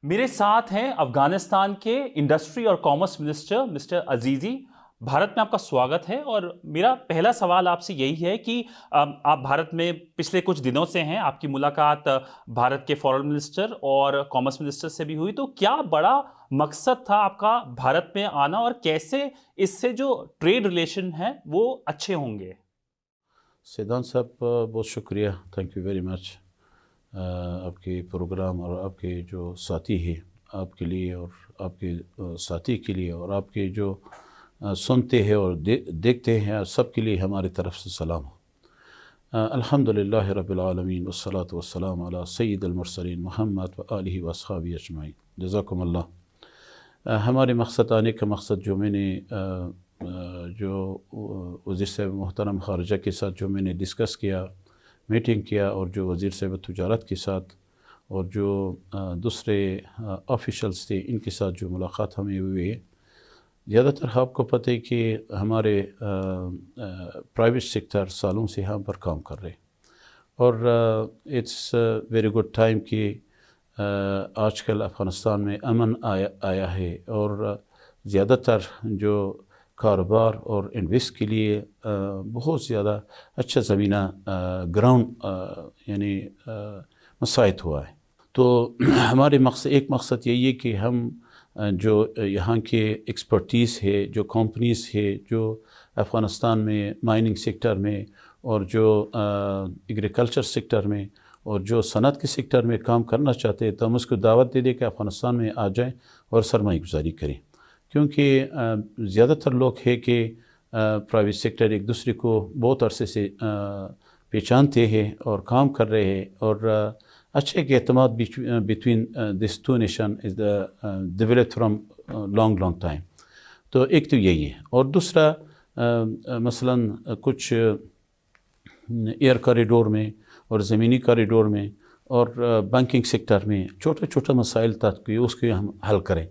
میرے ساتھ ہیں افغانستان کے انڈسٹری اور کامرس منسٹر مسٹر عزیزی. بھارت میں آپ کا سواگت ہے اور میرا پہلا سوال آپ سے یہی ہے کہ آپ بھارت میں پچھلے کچھ دنوں سے ہیں. آپ کی ملاقات بھارت کے فارن منسٹر اور کامرس منسٹر سے بھی ہوئی. تو کیا بڑا مقصد تھا آپ کا بھارت میں آنا اور کیسے اس سے جو ٹریڈ ریلیشن ہیں وہ اچھے ہوں گے؟ سیدان صاحب بہت شکریہ، تھینک یو ویری مچ. آپ کے پروگرام اور آپ کے جو ساتھی ہیں آپ کے لیے اور آپ کے ساتھی کے لیے اور آپ کے جو سنتے ہیں اور دیکھتے ہیں سب کے لیے ہماری طرف سے سلام ہو. الحمدللہ رب العالمین والصلاة والسلام علی سید المرسلین محمد و آلہ و اصحابہ اجمعین. جزاکم اللہ. ہمارے مقصد آنے کا مقصد جو میں نے جو وزیر صاحب محترم خارجہ کے ساتھ جو میں نے ڈسکس کیا، میٹنگ کیا، اور جو وزیر صاحب تجارت کے ساتھ اور جو دوسرے آفیشلز تھے ان کے ساتھ جو ملاقات ہمیں ہوئی ہے، زیادہ تر آپ کو پتہ ہے کہ ہمارے پرائیویٹ سیکٹر سالوں سے یہاں پر کام کر رہے اور اٹس ویری گڈ ٹائم کہ آج کل افغانستان میں امن آیا ہے اور زیادہ تر جو کاروبار اور انویسٹ کے لیے بہت زیادہ اچھا زمینہ گراؤنڈ یعنی مساعد ہوا ہے. تو ہمارے ایک مقصد یہی ہے کہ ہم جو یہاں کے ایکسپرٹیز ہے، جو کمپنیز ہے جو افغانستان میں مائننگ سیکٹر میں اور جو ایگریکلچر سیکٹر میں اور جو صنعت کے سیکٹر میں کام کرنا چاہتے ہیں، تو ہم اس کو دعوت دے دیں کہ افغانستان میں آ جائیں اور سرمایہ گزاری کریں. کیونکہ زیادہ تر لوگ ہے کہ پرائیویٹ سیکٹر ایک دوسرے کو بہت عرصے سے پہچانتے ہیں اور کام کر رہے ہیں اور اچھے ایک اعتماد between this two nation is develop from long time. تو ایک تو یہی ہے. اور دوسرا مثلاً کچھ ایئر کوریڈور میں اور زمینی کوریڈور میں اور بینکنگ سیکٹر میں چھوٹا مسائل تھا کہ اس کو ہم حل کریں.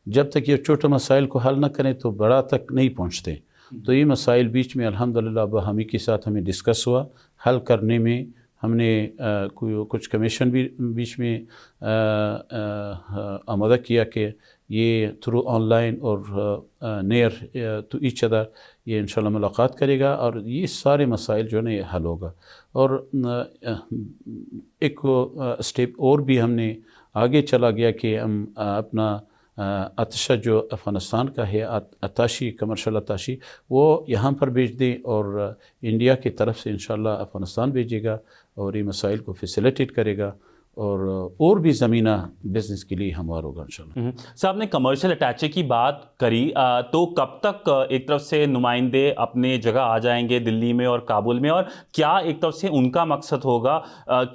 جب تک یہ چھوٹے مسائل کو حل نہ کریں تو بڑا تک نہیں پہنچتے. تو یہ مسائل بیچ میں الحمدللہ باہمی کے ساتھ ہمیں ڈسکس ہوا. حل کرنے میں ہم نے کچھ کمیشن بھی بیچ میں آمادہ کیا کہ یہ تھرو آن لائن اور نیئر ٹو ایچ ادر یہ انشاءاللہ ملاقات کرے گا اور یہ سارے مسائل جو ہے یہ حل ہوگا. اور ایک اسٹیپ اور بھی ہم نے آگے چلا گیا کہ ہم اپنا اتشہ جو افغانستان کا ہے اتاشی کمرشل اتاشی وہ یہاں پر بھیج دیں اور انڈیا کی طرف سے انشاءاللہ افغانستان بھیجے گا اور یہ مسائل کو فیسیلیٹیٹ کرے گا اور بھی زمینہ بزنس کے لیے ہموار ہوگا انشاءاللہ. صاحب نے کمرشل اٹیچے کی بات کری، تو کب تک ایک طرف سے نمائندے اپنے جگہ آ جائیں گے دلی میں اور کابل میں، اور کیا ایک طرف سے ان کا مقصد ہوگا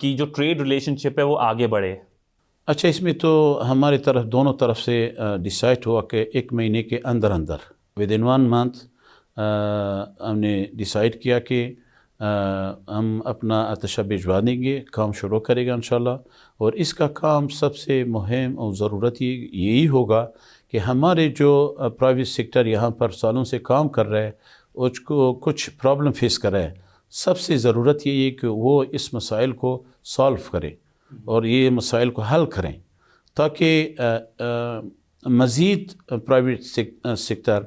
کہ جو ٹریڈ ریلیشن شپ ہے وہ آگے بڑھے؟ اچھا، اس میں تو ہماری طرف دونوں طرف سے ڈیسائیڈ ہوا کہ 1 مہینے کے اندر ودن 1 month ہم نے ڈیسائیڈ کیا کہ ہم اپنا اتشہ بھجوا دیں گے، کام شروع کرے گا انشاءاللہ. اور اس کا کام سب سے مہم اور ضرورت یہی ہوگا کہ ہمارے جو پرائیویٹ سیکٹر یہاں پر سالوں سے کام کر رہے ہیں اس کو کچھ پرابلم فیس کر رہے ہیں. سب سے ضرورت یہی ہے کہ وہ اس مسائل کو سالو کریں اور یہ مسائل کو حل کریں تاکہ مزید پرائیویٹ سیکٹر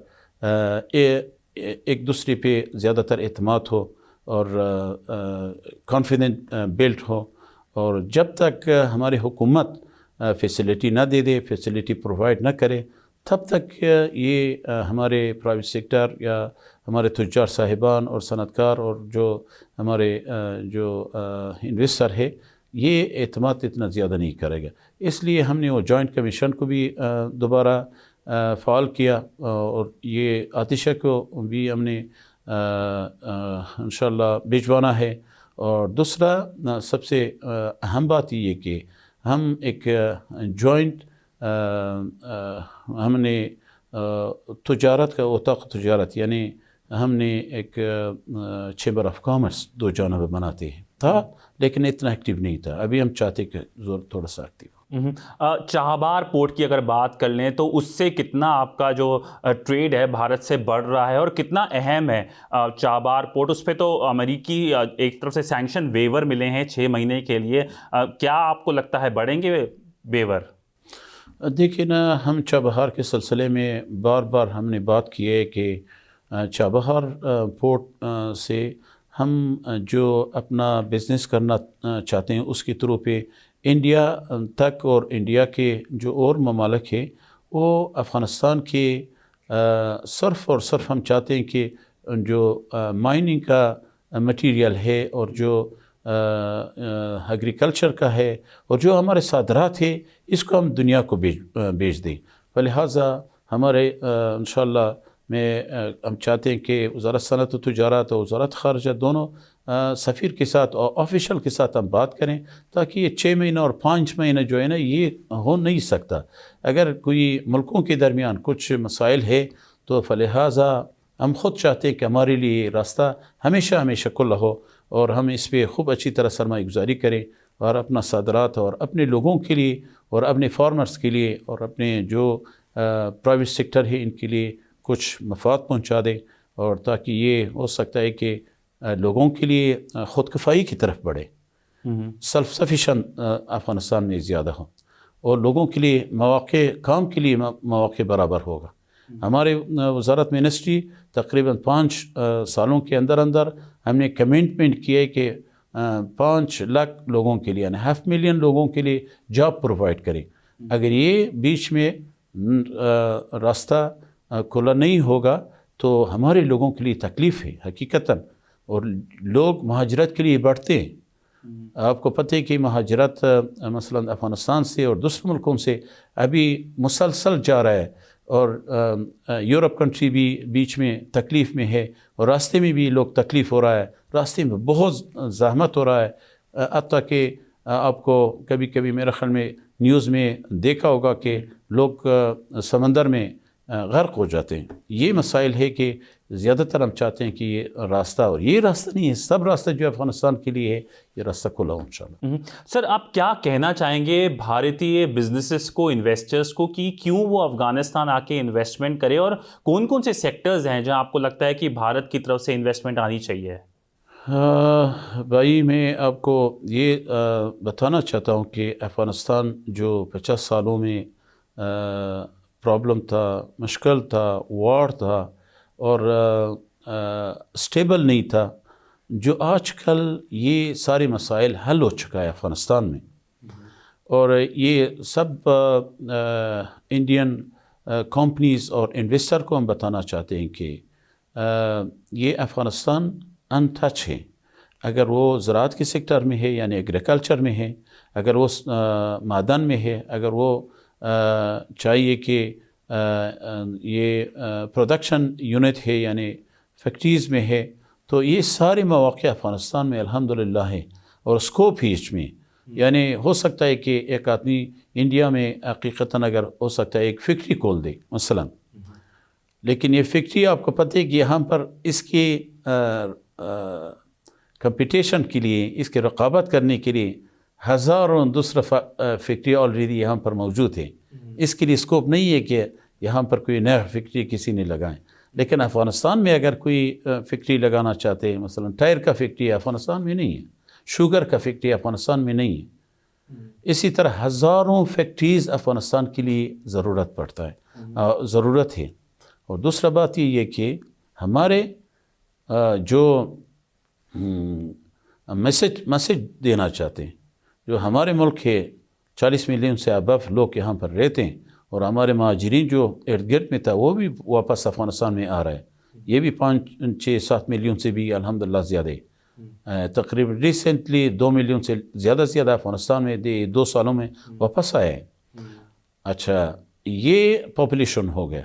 ایک دوسرے پہ زیادہ تر اعتماد ہو اور کانفیڈنٹ بلڈ ہو. اور جب تک ہماری حکومت فیسیلیٹی نہ دے فیسیلیٹی پرووائڈ نہ کرے تب تک یہ ہمارے پرائیویٹ سیکٹر یا ہمارے تجار صاحبان اور صنعت کار اور جو ہمارے جو انویسٹر ہے یہ اعتماد اتنا زیادہ نہیں کرے گا. اس لیے ہم نے وہ جوائنٹ کمیشن کو بھی دوبارہ فعال کیا اور یہ آتشہ کو بھی ہم نے انشاءاللہ بھجوانا ہے. اور دوسرا سب سے اہم بات یہ کہ ہم ایک جوائنٹ ہم نے تجارت کا اتاق تجارت یعنی ہم نے ایک چیمبر آف کامرس 2 جانب بناتے ہیں تھا لیکن اتنا ایکٹیو نہیں تھا. ابھی ہم چاہتے کہ تھوڑا سا ایکٹیو. چابہار پورٹ کی اگر بات کر لیں تو اس سے کتنا آپ کا جو ٹریڈ ہے بھارت سے بڑھ رہا ہے اور کتنا اہم ہے چابہار پورٹ؟ اس پہ تو امریکی ایک طرف سے سینکشن ویور ملے ہیں 6 مہینے کے لیے. کیا آپ کو لگتا ہے بڑھیں گے ویور؟ دیکھیے نا، ہم چابہار کے سلسلے میں بار بار ہم نے بات کی ہے کہ چابہار پورٹ سے ہم جو اپنا بزنس کرنا چاہتے ہیں اس کے تھرو پہ انڈیا تک اور انڈیا کے جو اور ممالک ہیں وہ افغانستان کے صرف اور صرف ہم چاہتے ہیں کہ جو مائننگ کا مٹیریل ہے اور جو ایگریکلچر کا ہے اور جو ہمارے صادرات ہے اس کو ہم دنیا کو بیچ دیں. فلہٰذا ہمارے انشاءاللہ ہم چاہتے ہیں کہ وزارت صنعت و تجارت اور وزارت خارجہ دونوں سفیر کے ساتھ اور آفیشل کے ساتھ ہم بات کریں تاکہ یہ 6 مہینہ اور 5 مہینہ جو ہے نا یہ ہو نہیں سکتا. اگر کوئی ملکوں کے درمیان کچھ مسائل ہے تو فلہٰذا ہم خود چاہتے ہیں کہ ہمارے لیے یہ راستہ ہمیشہ کھلا ہو اور ہم اس پہ خوب اچھی طرح سرمایہ گزاری کریں اور اپنا صادرات اور اپنے لوگوں کے لیے اور اپنے فارمرز کے لیے اور اپنے جو پرائیویٹ سیکٹر ہے ان کے لیے کچھ مفاد پہنچا دیں اور تاکہ یہ ہو سکتا ہے کہ لوگوں کے لیے خود کفائی کی طرف بڑھے. سیلف سفیشینٹ افغانستان میں زیادہ ہو اور لوگوں کے لیے مواقع کام کے لیے مواقع برابر ہوگا. ہمارے وزارت منسٹری تقریباً 5 سالوں کے اندر ہم نے کمٹمنٹ کیا ہے کہ 5 لاکھ لوگوں کے لیے یعنی 500,000 لوگوں کے لیے جاب پرووائڈ کریں. اگر یہ بیچ میں راستہ کھلا نہیں ہوگا تو ہمارے لوگوں کے لیے تکلیف ہے حقیقتاً اور لوگ مہاجرت کے لیے بڑھتے ہیں. آپ کو پتہ ہے کہ مہاجرت مثلا افغانستان سے اور دوسرے ملکوں سے ابھی مسلسل جا رہا ہے اور یورپ کنٹری بھی بیچ میں تکلیف میں ہے اور راستے میں بھی لوگ تکلیف ہو رہا ہے. راستے میں بہت زحمت ہو رہا ہے حتیٰ کہ آپ کو کبھی کبھی میرے خیال میں نیوز میں دیکھا ہوگا کہ لوگ سمندر میں غرق ہو جاتے ہیں. یہ مسائل ہے کہ زیادہ تر ہم چاہتے ہیں کہ یہ راستہ اور یہ راستہ نہیں ہے سب راستہ جو افغانستان کے لیے ہے یہ راستہ کھلا ہو انشاءاللہ. سر آپ کیا کہنا چاہیں گے بھارتی بزنسز کو انویسٹرز کو کہ کیوں وہ افغانستان آ کے انویسٹمنٹ کرے اور کون کون سے سیکٹرز ہیں جہاں آپ کو لگتا ہے کہ بھارت کی طرف سے انویسٹمنٹ آنی چاہیے؟ بھائی میں آپ کو یہ بتانا چاہتا ہوں کہ افغانستان جو 50 سالوں میں پرابلم تھا، مشکل تھا، وار تھا اور سٹیبل نہیں تھا، جو آج کل یہ سارے مسائل حل ہو چکا ہے افغانستان میں. اور یہ سب انڈین کمپنیز اور انویسٹر کو ہم بتانا چاہتے ہیں کہ یہ افغانستان ان ٹچ ہے. اگر وہ زراعت کے سیکٹر میں ہے یعنی ایگریکلچر میں ہے، اگر وہ معدن میں ہے، اگر وہ چاہیے کہ یہ پروڈکشن یونٹ ہے یعنی فیکٹریز میں ہے، تو یہ سارے مواقع افغانستان میں الحمدللہ ہے اور اسکوپ ہی اس میں. یعنی ہو سکتا ہے کہ ایک آدمی انڈیا میں حقیقتاً اگر ہو سکتا ہے ایک فیکٹری کھول دے مثلا، لیکن یہ فیکٹری آپ کو پتہ ہے کہ یہاں پر اس کی کمپٹیشن کے لیے، اس کی رقابت کرنے کے لیے ہزاروں دوسرا فیکٹری آلریڈی یہاں پر موجود ہے. اس کے لیے اسکوپ نہیں ہے کہ یہاں پر کوئی نیا فیکٹری کسی نے لگائیں. لیکن افغانستان میں اگر کوئی فیکٹری لگانا چاہتے ہیں، مثلا ٹائر کا فیکٹری افغانستان میں نہیں ہے، شوگر کا فیکٹری افغانستان میں نہیں ہے. اسی طرح ہزاروں فیکٹریز افغانستان کے لیے ضرورت ہے. اور دوسرا بات یہ ہے کہ ہمارے جو میسج دینا چاہتے ہیں، جو ہمارے ملک ہے 40 ملین سے ابف لوگ یہاں پر رہتے ہیں اور ہمارے مہاجرین جو ارد گرد میں تھا وہ بھی واپس افغانستان میں آ رہا ہے. یہ بھی 5-6-7 ملین سے بھی الحمدللہ زیادہ ہے. تقریباً ریسنٹلی 2 ملین سے زیادہ افغانستان میں 2 سالوں میں واپس آئے ہیں. اچھا، یہ پاپولیشن ہو گیا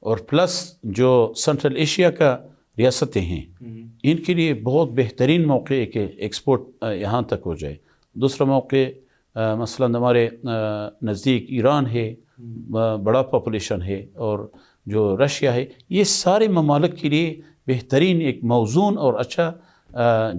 اور پلس جو سنٹرل ایشیا کا ریاستیں ہیں ان کے لیے بہت بہترین موقع ہے کہ ایکسپورٹ یہاں تک ہو جائے. دوسرا موقع مثلا ہمارے نزدیک ایران ہے، بڑا پاپولیشن ہے، اور جو رشیا ہے، یہ سارے ممالک کے لیے بہترین ایک موزون اور اچھا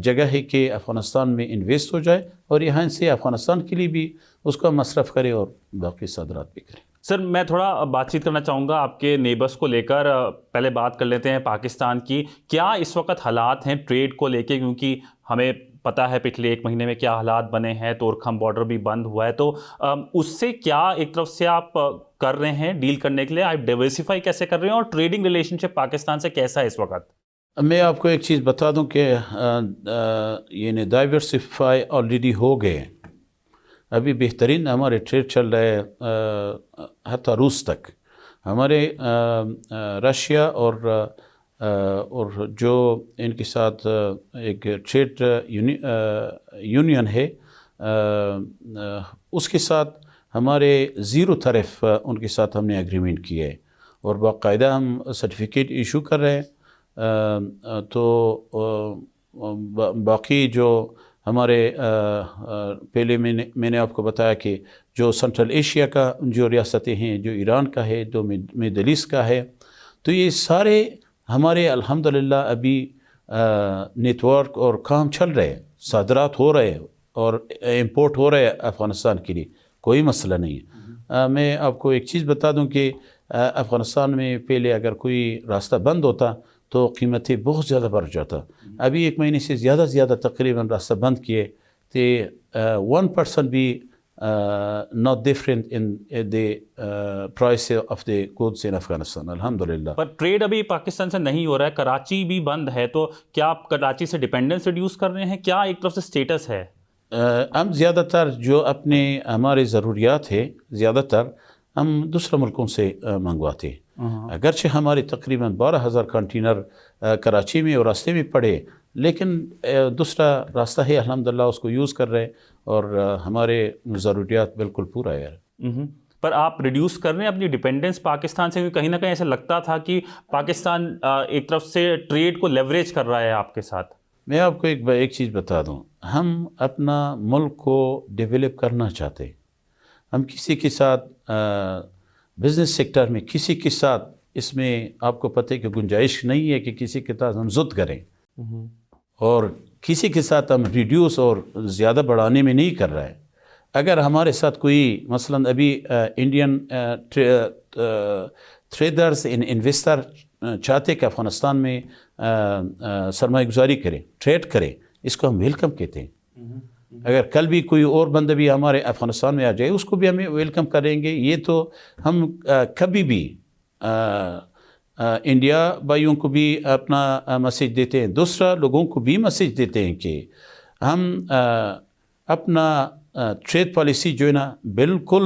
جگہ ہے کہ افغانستان میں انویسٹ ہو جائے اور یہاں سے افغانستان کے لیے بھی اس کا مصرف کرے اور باقی صادرات بھی کرے. سر میں تھوڑا بات چیت کرنا چاہوں گا آپ کے نیبرس کو لے کر. پہلے بات کر لیتے ہیں پاکستان کی. کیا اس وقت حالات ہیں ٹریڈ کو لے کے، کیونکہ ہمیں پتہ ہے پچھلے ایک مہینے میں کیا حالات بنے ہیں, تورکھم بارڈر بھی بند ہوا ہے, تو اس سے کیا ایک طرف سے آپ کر رہے ہیں ڈیل کرنے کے لیے, آپ ڈائیورسیفائی کیسے کر رہے ہیں, اور ٹریڈنگ ریلیشن شپ پاکستان سے کیسا ہے اس وقت؟ میں آپ کو ایک چیز بتا دوں کہ یعنی ڈائیورسیفائی آلریڈی ہو گئے. ابھی بہترین ہمارے ٹریڈ چل رہے ہیں حتیٰ روس تک. ہمارے رشیا اور جو ان کے ساتھ ایک ٹریڈ یونین ہے, اس کے ساتھ ہمارے زیرو طرف ان کے ساتھ ہم نے ایگریمنٹ کیا ہے, اور باقاعدہ ہم سرٹیفکیٹ ایشو کر رہے ہیں. تو باقی جو ہمارے پہلے میں نے آپ کو بتایا کہ جو سنٹرل ایشیا کا جو ریاستیں ہیں, جو ایران کا ہے, جو میڈل ایسٹ کا ہے, تو یہ سارے ہمارے الحمدللہ ابھی نیٹ ورک اور کام چل رہے ہیں, صادرات ہو رہے ہیں اور امپورٹ ہو رہے ہیں افغانستان کے لیے, کوئی مسئلہ نہیں ہے. میں آپ کو ایک چیز بتا دوں کہ افغانستان میں پہلے اگر کوئی راستہ بند ہوتا تو قیمتیں بہت زیادہ بڑھ جاتا. ابھی ایک مہینے سے زیادہ تقریباً راستہ بند کیے تھے, 1% بھی not different in the price of the goods in Afghanistan, الحمدللہ. پر ٹریڈ ابھی پاکستان سے نہیں ہو رہا ہے, کراچی بھی بند ہے, تو کیا آپ کراچی سے ڈیپینڈنس ریڈیوس کر رہے ہیں, کیا ایک طرف سے سٹیٹس ہے؟ ہم زیادہ تر جو ہمارے ضروریات ہے زیادہ تر ہم دوسرے ملکوں سے منگواتے ہیں. اگرچہ ہمارے تقریباً 12,000 کنٹینر کراچی میں اور راستے میں پڑے, لیکن دوسرا راستہ ہے الحمدللہ, اس کو یوز کر رہے ہیں اور ہمارے ضروریات بالکل پورا ہے. پر آپ ریڈیوس کر رہے ہیں اپنی ڈیپینڈنس پاکستان سے, کہیں نہ کہیں ایسا لگتا تھا کہ پاکستان ایک طرف سے ٹریڈ کو لیوریج کر رہا ہے آپ کے ساتھ. میں آپ کو ایک چیز بتا دوں, ہم اپنا ملک کو ڈیولپ کرنا چاہتے ہیں. ہم کسی کے ساتھ بزنس سیکٹر میں کسی کے ساتھ اس میں آپ کو پتہ ہے کہ گنجائش نہیں ہے کہ کسی کے ساتھ ہم زد کریں, اور کسی کے ساتھ ہم ریڈیوس اور زیادہ بڑھانے میں نہیں کر رہے ہیں. اگر ہمارے ساتھ کوئی مثلاً ابھی انڈین ٹریڈرز انویسٹر چاہتے کہ افغانستان میں سرمایہ گزاری کریں, ٹریڈ کریں, اس کو ہم ویلکم کہتے ہیں. اگر کل بھی کوئی اور بندہ بھی ہمارے افغانستان میں آ جائے, اس کو بھی ہمیں ویلکم کریں گے. یہ تو ہم کبھی بھی انڈیا بھائیوں کو بھی اپنا میسیج دیتے ہیں, دوسرا لوگوں کو بھی میسیج دیتے ہیں کہ ہم اپنا ٹریڈ پالیسی جو ہے نا بالکل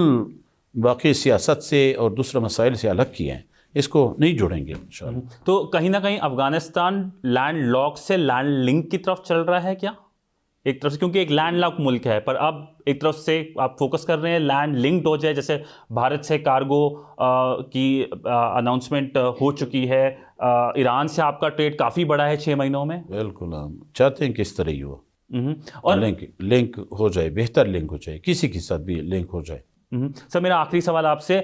باقی سیاست سے اور دوسرے مسائل سے الگ کیے ہیں, اس کو نہیں جوڑیں گے انشاءاللہ. تو کہیں نہ کہیں افغانستان لینڈ لاک سے لینڈ لنک کی طرف چل رہا ہے کیا ایک طرف سے, کیونکہ ایک لینڈ لاک ملک ہے, پر اب ایک طرف سے آپ فوکس کر رہے ہیں لینڈ لنکڈ ہو جائے, جیسے بھارت سے کارگو کی اناؤنسمنٹ ہو چکی ہے, ایران سے آپ کا ٹریڈ کافی بڑا ہے 6 مہینوں میں. بالکل ہم چاہتے ہیں کہ اس طرح ہی ہو, اور لنک ہو جائے, بہتر لنک ہو جائے, کسی کے ساتھ بھی لنک ہو جائے. سر میرا آخری سوال آپ سے,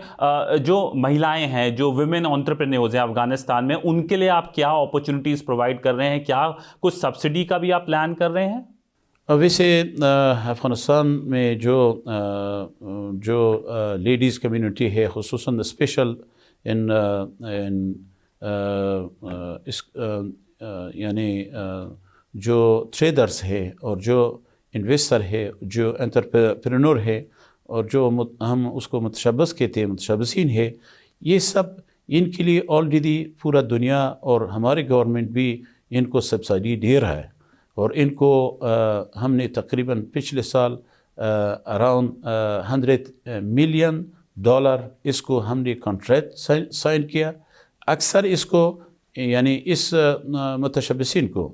جو مہیلائیں ہیں, جو ویمن انٹرپرینیورز ہیں افغانستان میں, ان کے لیے آپ کیا اپرچونیٹیز پرووائڈ کر رہے ہیں, کیا کچھ سبسڈی کا بھی آپ پلان کر رہے ہیں؟ ویسے افغانستان میں جو لیڈیز کمیونٹی ہے, خصوصاً اسپیشل یعنی جو ٹریڈرز ہے اور جو انویسٹر ہے, جو انٹرپرینور ہے, اور جو ہم اس کو متشبث کہتے ہیں, متشبثین ہے, یہ سب ان کے لیے آلریڈی پورا دنیا اور ہمارے گورنمنٹ بھی ان کو سبسڈی دے رہا ہے. اور ان کو ہم نے تقریباً پچھلے سال اراؤنڈ $100 ملین اس کو ہم نے کانٹریکٹ سائن کیا. اکثر اس کو یعنی اس متشبثین کو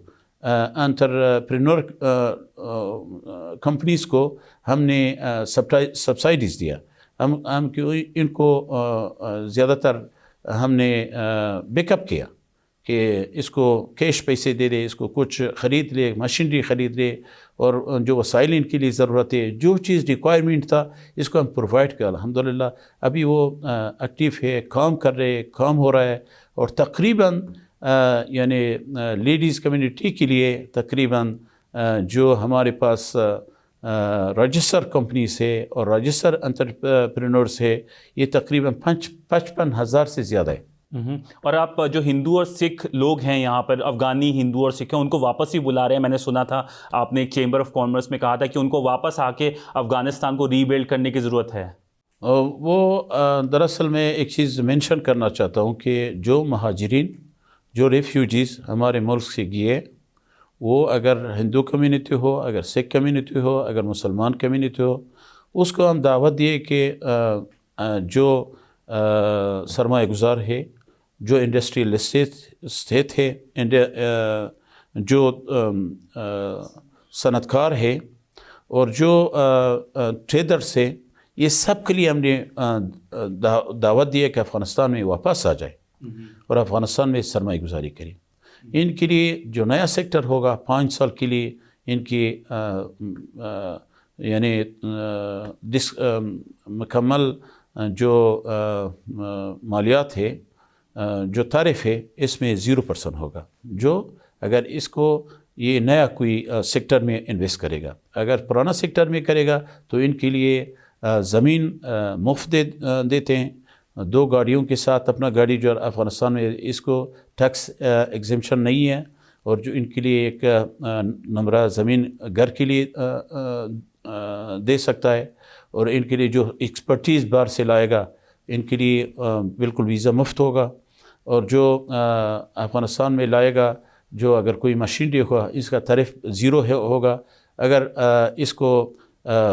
انٹرپرینور کمپنیز کو ہم نے سبسائڈیز دیا. ہم ان کو زیادہ تر ہم نے بیک اپ کیا کہ اس کو کیش پیسے دے دے, اس کو کچھ خرید لے, مشینری خرید لے, اور جو وسائل ان کے لیے ضرورت ہے, جو چیز ریکوائرمنٹ تھا, اس کو ہم پرووائڈ کیا. الحمدللہ ابھی وہ ایکٹیو ہے, کام کر رہے, کام ہو رہا ہے. اور تقریباً یعنی لیڈیز کمیونٹی کے لیے تقریباً جو ہمارے پاس رجسٹر کمپنیز ہے اور رجسٹر انٹرپرینورز ہے, یہ تقریباً 55,000 سے زیادہ ہے. اور آپ جو ہندو اور سکھ لوگ ہیں یہاں پر، افغانی ہندو اور سکھ ہیں، ان کو واپس ہی بلا رہے ہیں. میں نے سنا تھا آپ نے ایک چیمبر آف کامرس میں کہا تھا کہ ان کو واپس آ کے افغانستان کو ری بلڈ کرنے کی ضرورت ہے. وہ دراصل میں ایک چیز مینشن کرنا چاہتا ہوں کہ جو مہاجرین، جو ریفیوجیز ہمارے ملک سے گئے، وہ اگر ہندو کمیونٹی ہو، اگر سکھ کمیونٹی ہو، اگر مسلمان کمیونٹی ہو، اس کو ہم دعوت دیے کہ جو سرمایہ گزار ہے، جو انڈسٹریل اسٹیٹ ہے، جو صنعت کار ہے، اور جو ٹریڈرز ہے، یہ سب کے لیے ہم نے دعوت دی ہے کہ افغانستان میں واپس آ جائے اور افغانستان میں سرمایہ گزاری کریں. ان کے لیے جو نیا سیکٹر ہوگا 5 سال کے لیے، ان کی یعنی مکمل جو مالیات ہے، جو تعرف ہے، اس میں 0% ہوگا. جو اگر اس کو یہ نیا کوئی سیکٹر میں انویسٹ کرے گا، اگر پرانا سیکٹر میں کرے گا تو ان کے لیے زمین مفت دیتے ہیں. 2 گاڑیوں کے ساتھ اپنا گاڑی جو افغانستان میں اس کو ٹیکس ایگزمپشن نہیں ہے، اور جو ان کے لیے ایک نمرہ زمین گھر کے لیے دے سکتا ہے. اور ان کے لیے جو ایکسپرٹیز باہر سے لائے گا، ان کے لیے بالکل ویزا مفت ہوگا. اور جو افغانستان میں لائے گا، جو اگر کوئی مشینری ہوگا، اس کا تعرف 0 ہوگا. اگر اس کو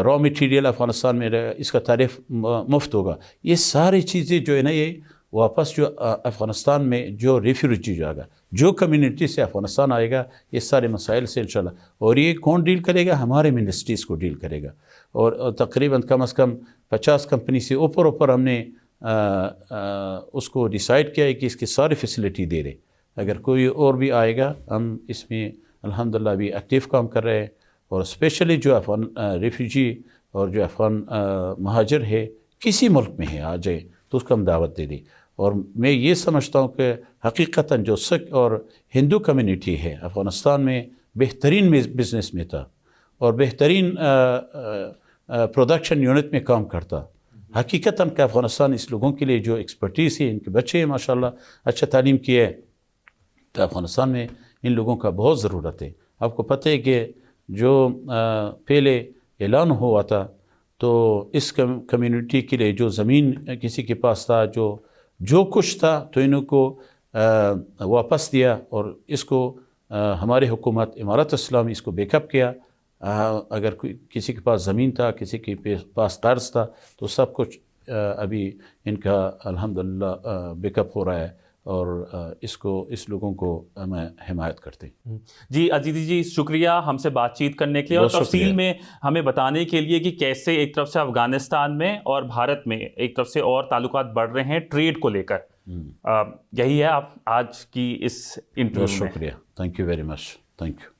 را میٹیریل افغانستان میں رہے، اس کا تعرف مفت ہوگا. یہ ساری چیزیں جو ہے نا، یہ واپس جو افغانستان میں جو ریفیوجی جو آگا، جو کمیونٹی سے افغانستان آئے گا، یہ سارے مسائل سے انشاءاللہ. اور یہ کون ڈیل کرے گا؟ ہمارے منسٹریز کو ڈیل کرے گا. اور تقریباً کم از کم 50 کمپنی سے اوپر ہم نے اس کو ڈیسائیڈ کیا ہے کہ اس کی ساری فیسلٹی دے رہے. اگر کوئی اور بھی آئے گا، ہم اس میں الحمدللہ بھی ایکٹیو کام کر رہے ہیں. اور اسپیشلی جو افغان ریفیوجی اور جو افغان مہاجر ہے، کسی ملک میں ہے، آ جائے تو اس کو ہم دعوت دے دیں. اور میں یہ سمجھتا ہوں کہ حقیقتاً جو سکھ اور ہندو کمیونٹی ہے افغانستان میں، بہترین بزنس میں تھا اور بہترین پروڈکشن یونٹ میں کام کرتا. حقیقتاً کہ افغانستان اس لوگوں کے لیے جو ایکسپرٹیز ہے، ان کے بچے ہیں ماشاءاللہ اچھا تعلیم کیے ہے، تو افغانستان میں ان لوگوں کا بہت ضرورت ہے. آپ کو پتہ ہے کہ جو پہلے اعلان ہوا تھا، تو اس کمیونٹی کے لیے جو زمین کسی کے پاس تھا، جو کچھ تھا، تو انہوں کو واپس دیا. اور اس کو ہماری حکومت امارت اسلامی اس کو بیک اپ کیا. اگر کسی کے پاس زمین تھا، کسی کے پاس قرض تھا، تو سب کچھ ابھی ان کا الحمدللہ بیک اپ ہو رہا ہے. اور اس لوگوں کو ہمیں حمایت کرتے ہیں. جی عزیزی جی، شکریہ ہم سے بات چیت کرنے کے لیے اور تفصیل میں ہمیں بتانے کے لیے کہ کیسے ایک طرف سے افغانستان میں اور بھارت میں ایک طرف سے اور تعلقات بڑھ رہے ہیں ٹریڈ کو لے کر. یہی ہے آپ آج کی اس انٹرویو میں. بہت شکریہ. Thank you very much. Thank you.